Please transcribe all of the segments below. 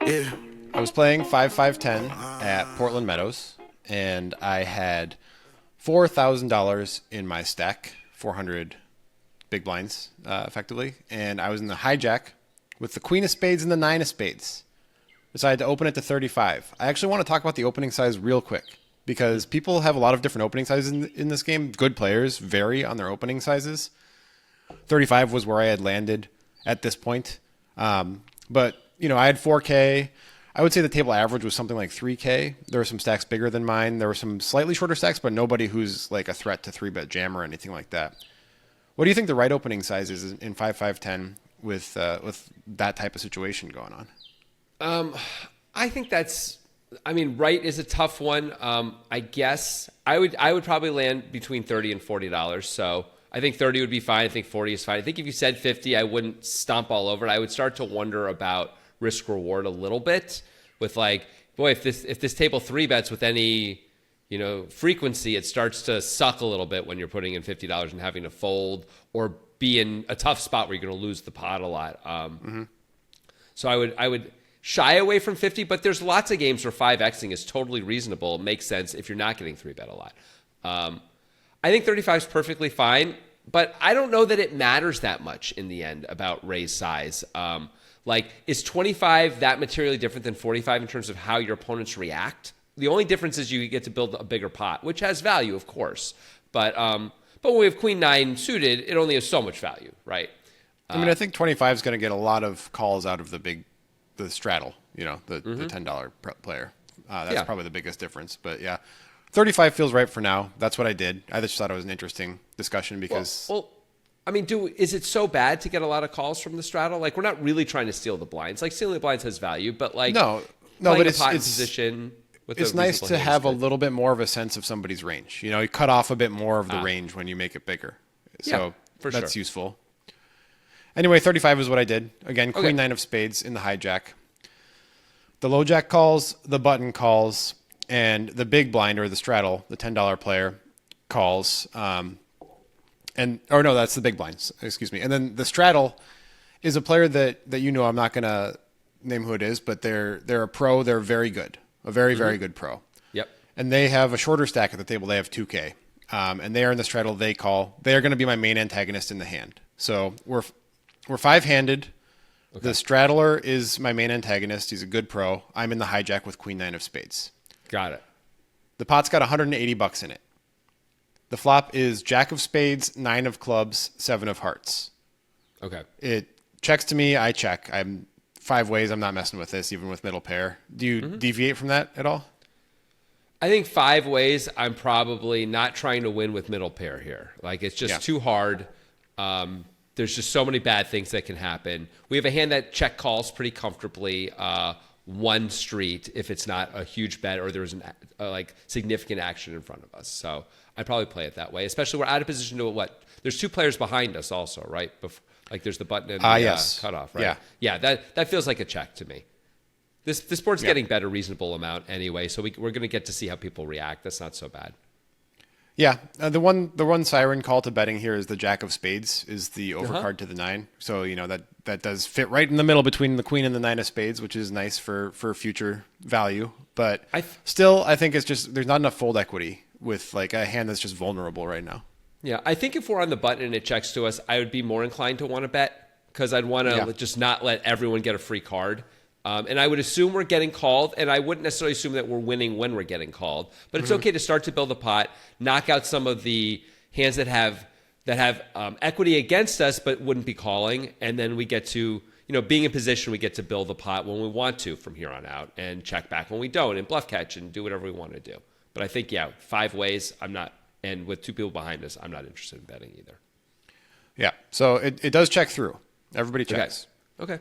I was playing 5-5-10 at Portland Meadows, and I had $4,000 in my stack, 400 big blinds, effectively, and I was in the hijack with the queen of spades and the nine of spades. Decided to open it to 35. I actually want to talk about the opening size real quick because people have a lot of different opening sizes in this game. Good players vary on their opening sizes. 35 was where I had landed at this point. But, I had 4K. I would say the table average was something like 3K. There were some stacks bigger than mine. There were some slightly shorter stacks, but nobody who's like a threat to 3-bet jam or anything like that. What do you think the right opening size is in 5-5-10 with that type of situation going on? I think right is a tough one. I guess I would probably land between $30 and $40. So I think 30 would be fine. I think 40 is fine. I think if you said 50, I wouldn't stomp all over it. I would start to wonder about risk reward a little bit with like, boy, if this table 3-bets with any, frequency, it starts to suck a little bit when you're putting in $50 and having to fold or be in a tough spot where you're going to lose the pot a lot. So I would shy away from 50, but there's lots of games where 5xing is totally reasonable. It makes sense if you're not getting 3-bet a lot. I think 35 is perfectly fine, but I don't know that it matters that much in the end about raise size. Is 25 that materially different than 45 in terms of how your opponents react? The only difference is you get to build a bigger pot, which has value, of course. But when we have queen nine suited, it only has so much value, right? I think 25 is going to get a lot of calls out of the straddle, the $10 player. That's probably the biggest difference. But yeah, 35 feels right for now. That's what I did. I just thought it was an interesting discussion because... Is it so bad to get a lot of calls from the straddle? Like, we're not really trying to steal the blinds. Like, stealing the blinds has value, but like... No, but it's position... It's nice to have a little bit more of a sense of somebody's range. You cut off a bit more of the range when you make it bigger. So that's useful. Anyway, 35 is what I did. Again, queen nine of spades in the hijack. The low jack calls, the button calls, and the big blind or the straddle, the $10 player, calls. That's the big blinds. Excuse me. And then the straddle is a player that I'm not going to name who it is, but they're a pro. They're very good. A very, very good pro. Yep. And they have a shorter stack at the table. They have 2K. And they are in the straddle. They call. They are going to be my main antagonist in the hand. So we're five-handed. Okay. The straddler is my main antagonist. He's a good pro. I'm in the hijack with queen nine of spades. Got it. The pot's got $180 in it. The flop is jack of spades, nine of clubs, seven of hearts. Okay. It checks to me. I check. I'm 5 ways. I'm not messing with this, even with middle pair. Do you deviate from that at all? I think 5 ways. I'm probably not trying to win with middle pair here. Like, it's just too hard. There's just so many bad things that can happen. We have a hand that check calls pretty comfortably one street if it's not a huge bet or there's significant action in front of us. So I'd probably play it that way, especially we're out of position to what? There's 2 players behind us also, right? There's the button and the cutoff, right? Yeah, that feels like a check to me. This board's getting bet a reasonable amount anyway, so we're going to get to see how people react. That's not so bad. Yeah, the one siren call to betting here is the jack of spades is the overcard to the 9. So that does fit right in the middle between the queen and the 9 of spades, which is nice for future value. But I think it's just there's not enough fold equity with like a hand that's just vulnerable right now. Yeah, I think if we're on the button and it checks to us, I would be more inclined to want to bet because I'd want to just not let everyone get a free card. And I would assume we're getting called, and I wouldn't necessarily assume that we're winning when we're getting called. But it's okay to start to build a pot, knock out some of the hands that have equity against us but wouldn't be calling, and then we get to, being in position, we get to build the pot when we want to from here on out and check back when we don't and bluff catch and do whatever we want to do. But I think, 5 ways, I'm not. And with 2 people behind us, I'm not interested in betting either. Yeah, so it does check through. Everybody checks. Okay.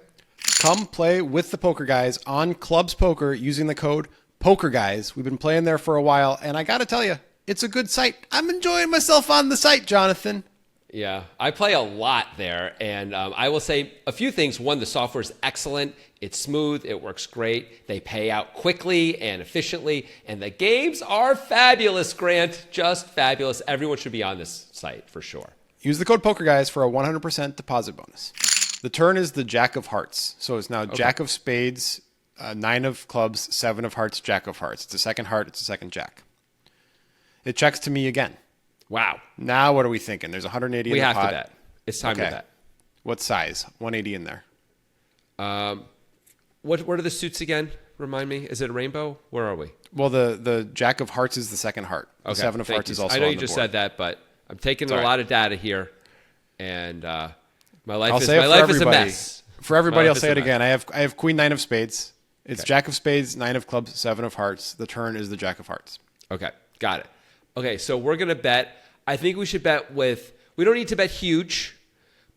Come play with the Poker Guys on Clubs Poker using the code POKERGUYS. We've been playing there for a while, and I got to tell you, it's a good site. I'm enjoying myself on the site, Jonathan. Yeah, I play a lot there, and I will say a few things. One, the software is excellent. It's smooth. It works great. They pay out quickly and efficiently, and the games are fabulous, Grant. Just fabulous. Everyone should be on this site for sure. Use the code POKERGUYS for a 100% deposit bonus. The turn is the jack of hearts, so it's now jack of spades, nine of clubs, seven of hearts, jack of hearts. It's a second heart. It's a second jack. It checks to me again. Wow. Now what are we thinking? There's 180 in We the have pot. to bet. It's time to bet. What size? 180 in there. What are the suits again? Remind me. Is it a rainbow? Where are we? Well, the jack of hearts is the second heart. The seven of hearts is also on the board. I know you just said that, but I'm taking a lot of data here, and my life is a mess. For everybody, I'll say it again. I have queen nine of spades. It's jack of spades, nine of clubs, seven of hearts. The turn is the jack of hearts. Okay, got it. Okay, so we're going to bet. I think we should bet with – we don't need to bet huge,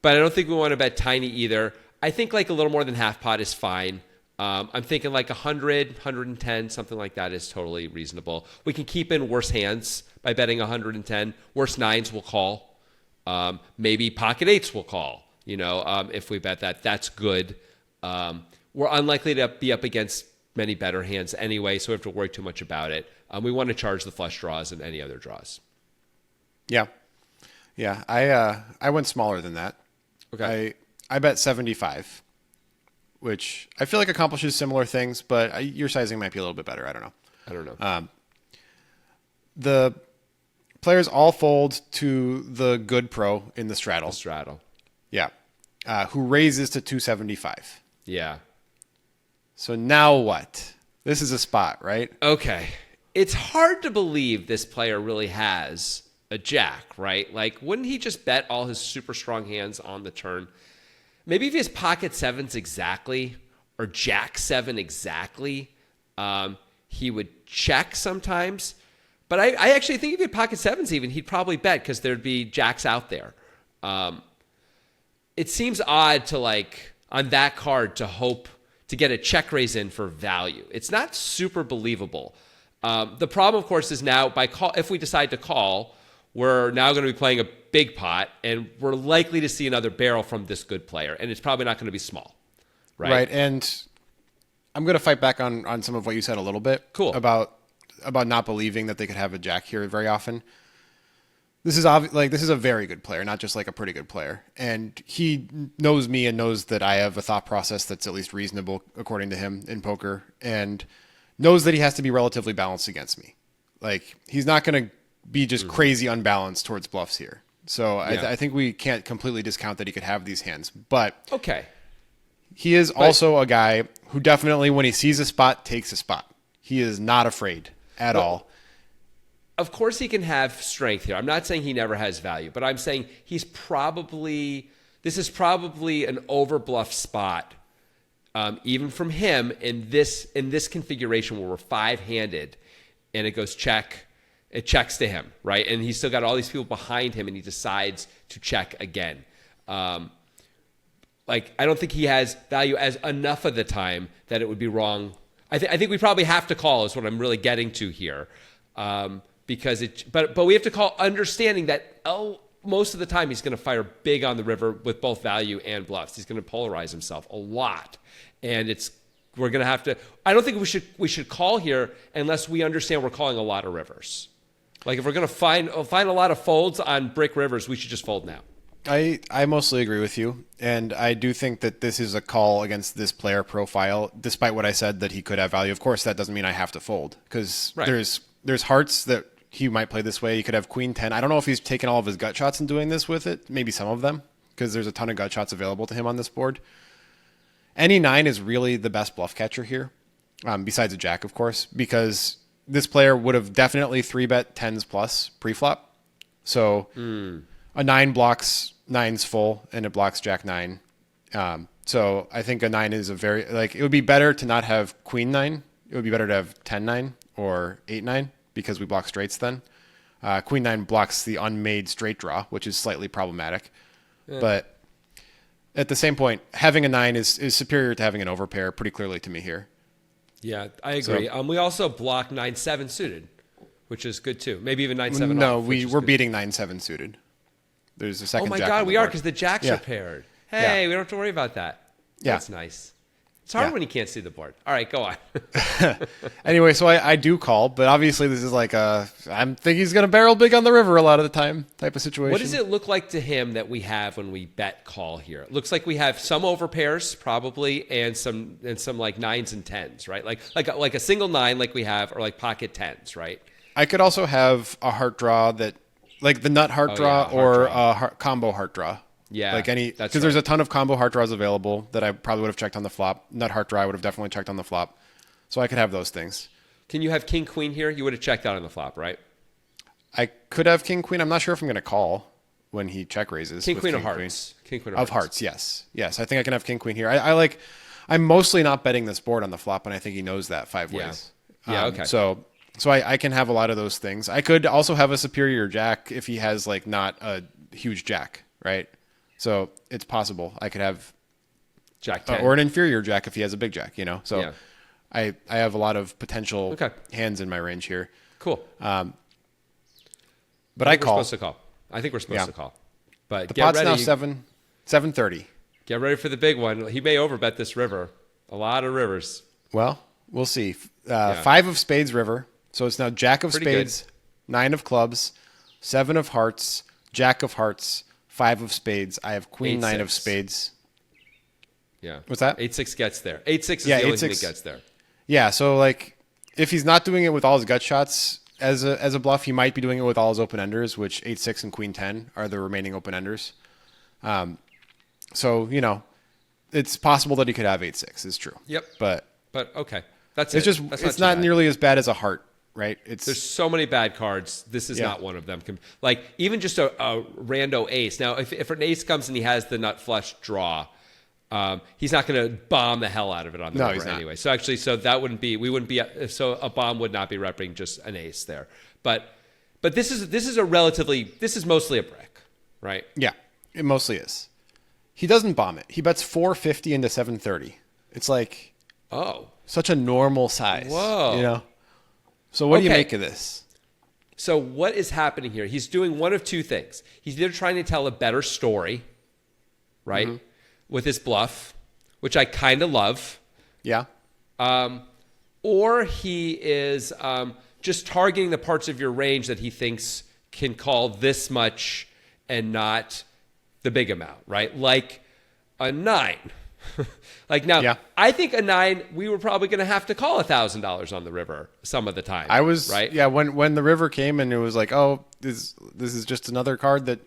but I don't think we want to bet tiny either. I think like a little more than half pot is fine. I'm thinking like 100, 110, something like that is totally reasonable. We can keep in worse hands by betting 110. Worse nines we'll call. Maybe pocket eights we'll call. If we bet that, that's good. We're unlikely to be up against many better hands anyway, so we have to worry too much about it. We want to charge the flush draws and any other draws. Yeah. I went smaller than that. Okay. I bet 75, which I feel like accomplishes similar things, but your sizing might be a little bit better. I don't know. The players all fold to the good pro in the straddle. Yeah. Who raises to 275. Yeah. So now what? This is a spot, right? Okay. It's hard to believe this player really has a jack, right? Like, wouldn't he just bet all his super strong hands on the turn? Maybe if he has pocket sevens exactly or jack seven exactly, he would check sometimes. But I actually think if he had pocket sevens even, he'd probably bet because there'd be jacks out there. It seems odd to, like, on that card to hope to get a check raise in for value. It's not super believable. The problem, of course, is now if we decide to call, we're now going to be playing a big pot, and we're likely to see another barrel from this good player, and it's probably not going to be small. Right. And I'm going to fight back on some of what you said a little bit. Cool. About not believing that they could have a jack here very often. This is a very good player, not just like a pretty good player. And he knows me and knows that I have a thought process that's at least reasonable according to him in poker, and knows that he has to be relatively balanced against me. Like, he's not going to be just crazy unbalanced towards bluffs here. So I think we can't completely discount that he could have these hands. But okay, he is also a guy who definitely, when he sees a spot, takes a spot. He is not afraid at all. Of course he can have strength here. I'm not saying he never has value, but I'm saying this is probably an overbluff spot, even from him in this configuration where we're five-handed and it goes check. It checks to him, right? And he's still got all these people behind him, and he decides to check again. I don't think he has value as enough of the time that it would be wrong. I think we probably have to call is what I'm really getting to here. But we have to call understanding that most of the time he's going to fire big on the river with both value and bluffs. He's going to polarize himself a lot, and we're going to have to. I don't think we should call here unless we understand we're calling a lot of rivers. Like, if we're going to find a lot of folds on brick rivers, we should just fold now. I mostly agree with you, and I do think that this is a call against this player profile, despite what I said that he could have value. Of course, that doesn't mean I have to fold, because there's hearts that he might play this way. He could have queen 10. I don't know if he's taken all of his gut shots and doing this with it. Maybe some of them, because there's a ton of gut shots available to him on this board. Any 9 is really the best bluff catcher here, besides a jack, of course, because this player would have definitely 3-bet 10s plus pre-flop. So a 9 blocks 9s full, and it blocks jack 9. So I think a 9 is it would be better to not have queen 9. It would be better to have 10-9 or 8-9 because we block straights then. Queen 9 blocks the unmade straight draw, which is slightly problematic. Yeah. But at the same point, having a 9 is superior to having an overpair pretty clearly to me here. Yeah, I agree. So, we also block 9-7 suited, which is good too. Maybe even 9-7 No, off, we're beating 9-7 suited. There's a second jack. Oh my God, we are, because the jacks are paired. Hey, we don't have to worry about that. Yeah. That's nice. It's hard Yeah. when you can't see the board. All right, go on. Anyway, so I do call, but obviously this is like I'm thinking he's going to barrel big on the river a lot of the time type of situation. What does it look like to him that we have when we bet call here? It looks like we have some overpairs probably, and some like 9s and 10s, right? Like a single 9 like we have, or like pocket 10s, right? I could also have a heart draw that, like the nut heart draw, heart or draw. a combo heart draw. Yeah, like any, that's because there's a ton of combo heart draws available that I probably would have checked on the flop. Nut heart draw I would have definitely checked on the flop, so I could have those things. Can you have king queen here? You would have checked out on the flop, right? I could have king queen. I'm not sure if I'm going to call when he check raises. King with queen of hearts. King queen of hearts. Yes. I think I can have king queen here. I'm mostly not betting this board on the flop, and I think he knows that 5 Yeah. ways. Yeah, okay. So I can have a lot of those things. I could also have a superior jack if he has like not a huge jack, right? So it's possible I could have Jack 10. or an inferior jack if he has a big jack, you know. So Yeah. I have a lot of potential Okay. hands in my range here. Cool. But I I think we're call. supposed to call. I think we're supposed Yeah. to call. But The get pot's ready. now 730. Get ready for the big one. He may overbet this river. A lot of rivers. Well, we'll see. 5 of spades river. So it's now jack of Pretty spades, 9 of clubs, 7 of hearts, jack of hearts, 5 of spades. I have queen 9 of 8-6. spades. Yeah. What's that? 8-6 gets there. 8-6 is Yeah, the only thing that 8-6. gets there. Yeah, so like if he's not doing it with all his gut shots as a bluff, he might be doing it with all his open enders, which 8-6 and queen 10 are the remaining open enders. So, you know, it's possible that he could have 8-6, is true. Yep. But Okay. That's it's it. just That's it's too not bad. nearly as bad as a heart, right? There's so many bad cards. This is Yeah. not one of them. Like even just a rando ace. Now, if an ace comes and he has the nut flush draw, he's not going to bomb the hell out of it on the No, river he's not. anyway. So actually, that wouldn't be. We wouldn't be. So a bomb would not be repping just an ace there. But this is a relatively. This is mostly a brick, right? Yeah, it mostly is. He doesn't bomb it. He bets 450 into 730. It's like Oh. such a normal size. Whoa. You know? So what do you Okay. make of this? So what is happening here? He's doing one of two things. He's either trying to tell a better story, right, with his bluff, which I kind of love, Yeah. or he is just targeting the parts of your range that he thinks can call this much and not the big amount, right? Like a 9. Like now, Yeah. I think a 9, we were probably going to have to call $1,000 on the river some of the time. I was right. Yeah, when the river came and it was like, oh, this is just another card that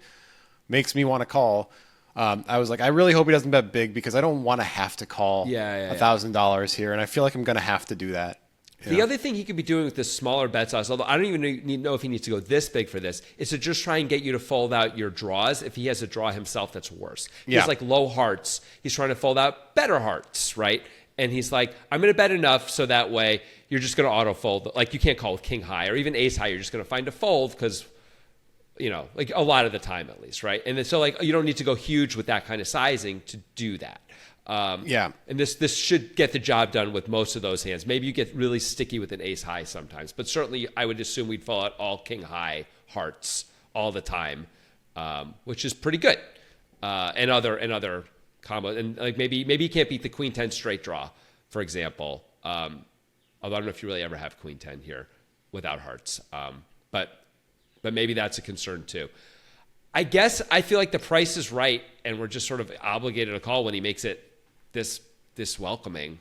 makes me want to call. I was like, I really hope he doesn't bet big because I don't want to have to call Yeah. $1,000 here, and I feel like I'm going to have to do that. you The know? other thing he could be doing with this smaller bet size, although I don't even know if he needs to go this big for this, is to just try and get you to fold out your draws if he has a draw himself that's worse. He Yeah. has like low hearts. He's trying to fold out better hearts, right? And he's like, I'm going to bet enough so that way you're just going to auto fold. Like you can't call with king high or even ace high. You're just going to find a fold because, you know, like a lot of the time at least, right? And then, so like you don't need to go huge with that kind of sizing to do that. Yeah. And this should get the job done with most of those hands. Maybe you get really sticky with an ace high sometimes, but certainly I would assume we'd fall out all king high hearts all the time, which is pretty good. And other combos, and like maybe you can't beat the queen 10 straight draw, for example. Although I don't know if you really ever have queen 10 here without hearts, but maybe that's a concern too. I guess I feel like the price is right, and we're just sort of obligated to call when he makes it this welcoming.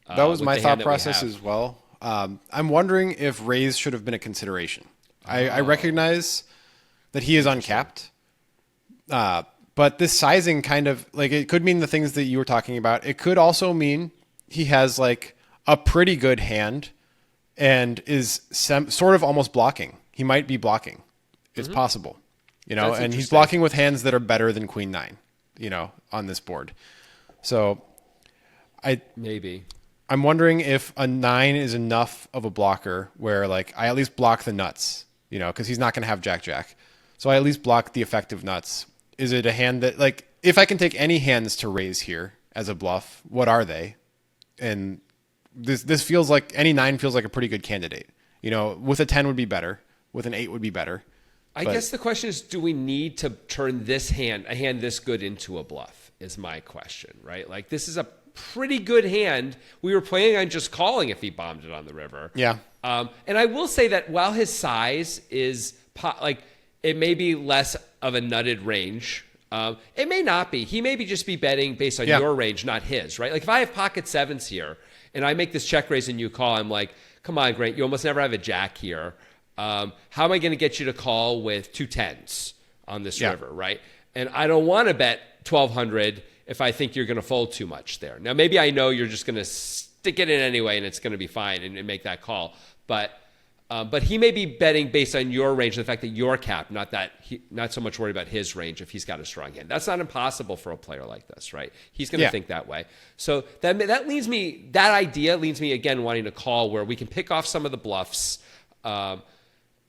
That was with my the thought hand that we process have. as well. I'm wondering if raise should have been a consideration. I recognize that he is uncapped, but this sizing kind of like it could mean the things that you were talking about. It could also mean he has like a pretty good hand and is sort of almost blocking. He might be blocking. It's possible, you know, That's and he's interesting. blocking with hands that are better than queen 9, you know, on this board. So Maybe. I'm wondering if a 9 is enough of a blocker where like I at least block the nuts, you know, because he's not going to have jack. So I at least block the effective nuts. Is it a hand that like if I can take any hands to raise here as a bluff, what are they? And this feels like any 9 feels like a pretty good candidate. You know, with a 10 would be better. With an 8 would be better. I But- guess the question is, do we need to turn a hand this good into a bluff? Is my question, right? Like this is pretty good hand. We were planning on just calling if he bombed it on the river. Yeah. And I will say that while his size is it may be less of a nutted range. It may not be. He may just be betting based on your range, not his, right? Like if I have pocket sevens here and I make this check raise and you call, I'm like, come on, Grant, you almost never have a jack here. How am I going to get you to call with 2 10s on this river, right? And I don't want to bet 1,200 if I think you're going to fold too much there. Now, maybe I know you're just going to stick it in anyway and it's going to be fine and make that call. But he may be betting based on your range, the fact that you're capped, not so much worried about his range if he's got a strong hand. That's not impossible for a player like this, right? He's going to think that way. So that idea leads me, again, wanting to call where we can pick off some of the bluffs.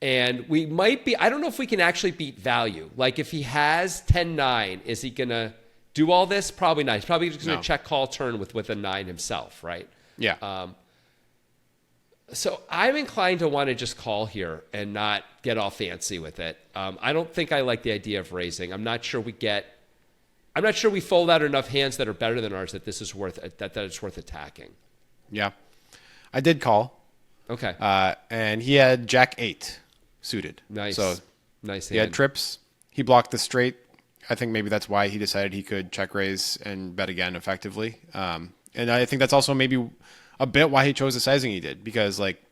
And we might be, I don't know if we can actually beat value. Like if he has 10-9, is he going to do all this? Probably not. He's probably just going to check call turn with a 9 himself, right? Yeah. So I'm inclined to want to just call here and not get all fancy with it. I don't think I like the idea of raising. I'm not sure we fold out enough hands that are better than ours that this is worth that it's worth attacking. Yeah. I did call. Okay. And he had Jack 8 suited. Nice. So nice he had trips. He blocked the straight. I think maybe that's why he decided he could check raise and bet again effectively. And I think that's also maybe a bit why he chose the sizing he did, because like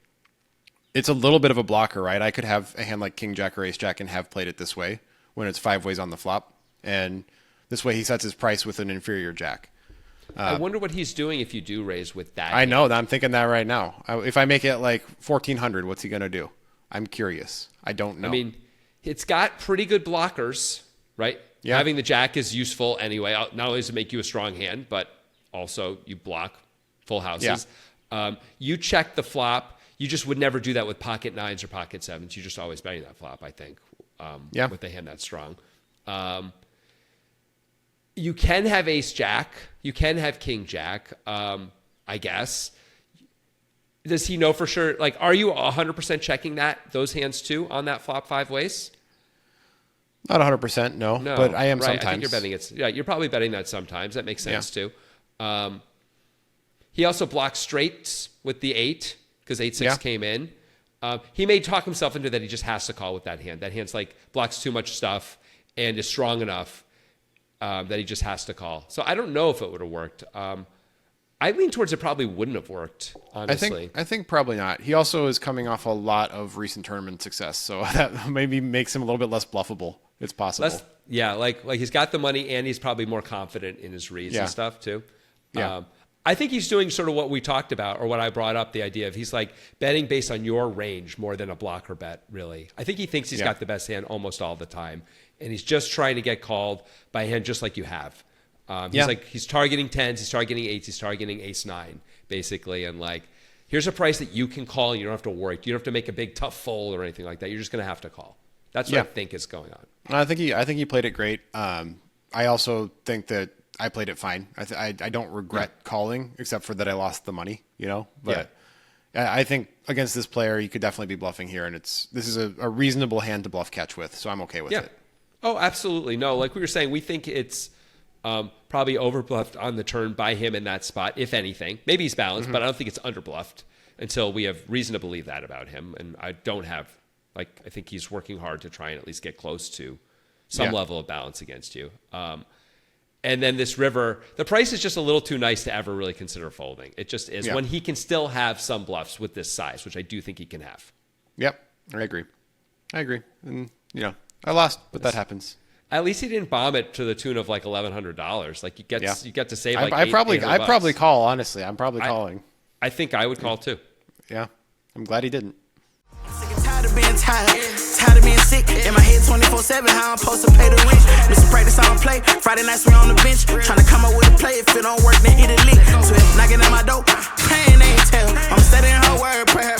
it's a little bit of a blocker, right? I could have a hand like King Jack or Ace Jack and have played it this way when it's 5 ways on the flop, and this way he sets his price with an inferior Jack. I wonder what he's doing if you do raise with that. I know. I'm thinking that right now. If I make it like 1,400, what's he going to do? I'm curious. I don't know. I mean, it's got pretty good blockers, right? Yeah. Having the Jack is useful anyway. Not only does it make you a strong hand, but also you block full houses. Yeah. You check the flop. You just would never do that with pocket 9s or pocket 7s. You're just always betting that flop, I think, with a hand that strong. You can have Ace Jack. You can have King Jack, I guess. Does he know for sure? Like, are you 100% checking those hands too on that flop 5 ways? Not 100%, no. But I am sometimes. I think you're betting it. Yeah, you're probably betting that sometimes. That makes sense too. He also blocks straights with the 8 because 8-6 came in. He may talk himself into that he just has to call with that hand. That hand's like blocks too much stuff and is strong enough that he just has to call. So I don't know if it would have worked. I lean towards it probably wouldn't have worked, honestly. I think probably not. He also is coming off a lot of recent tournament success, so that maybe makes him a little bit less bluffable. It's possible. Like he's got the money and he's probably more confident in his reads and stuff too. Yeah. I think he's doing sort of what we talked about, or what I brought up, the idea of he's like betting based on your range more than a blocker bet, really. I think he thinks he's got the best hand almost all the time, and he's just trying to get called by a hand just like you have. He's targeting 10s, he's targeting 8s, he's targeting Ace-9, basically, and like, here's a price that you can call and you don't have to worry. You don't have to make a big tough fold or anything like that. You're just going to have to call. That's what I think is going on. I think he played it great. I also think that I played it fine. I don't regret calling, except for that I lost the money, But I think against this player, you could definitely be bluffing here, and this is a reasonable hand to bluff catch with, so I'm okay with it. Oh, absolutely. No, like we were saying, we think it's probably overbluffed on the turn by him in that spot, if anything. Maybe he's balanced, but I don't think it's underbluffed until we have reason to believe that about him. And I don't have, I think he's working hard to try and at least get close to some level of balance against you. And then this river, the price is just a little too nice to ever really consider folding. It just is when he can still have some bluffs with this size, which I do think he can have. Yep, I agree. And, I lost, but that happens. At least he didn't bomb it to the tune of like $1,100. Like you get to save like I probably call, honestly. I'm probably calling. I think I would call too. Yeah, I'm glad he didn't. Tired of being tired of being sick. In my head 24/7, how I'm supposed to pay the rent. Missing practice, I don't play. Friday nights we on the bench, trying to come up with a play. If it don't work, then hit a lick. So if knocking at my door, praying they ain't tell. I'm studying her word, pray her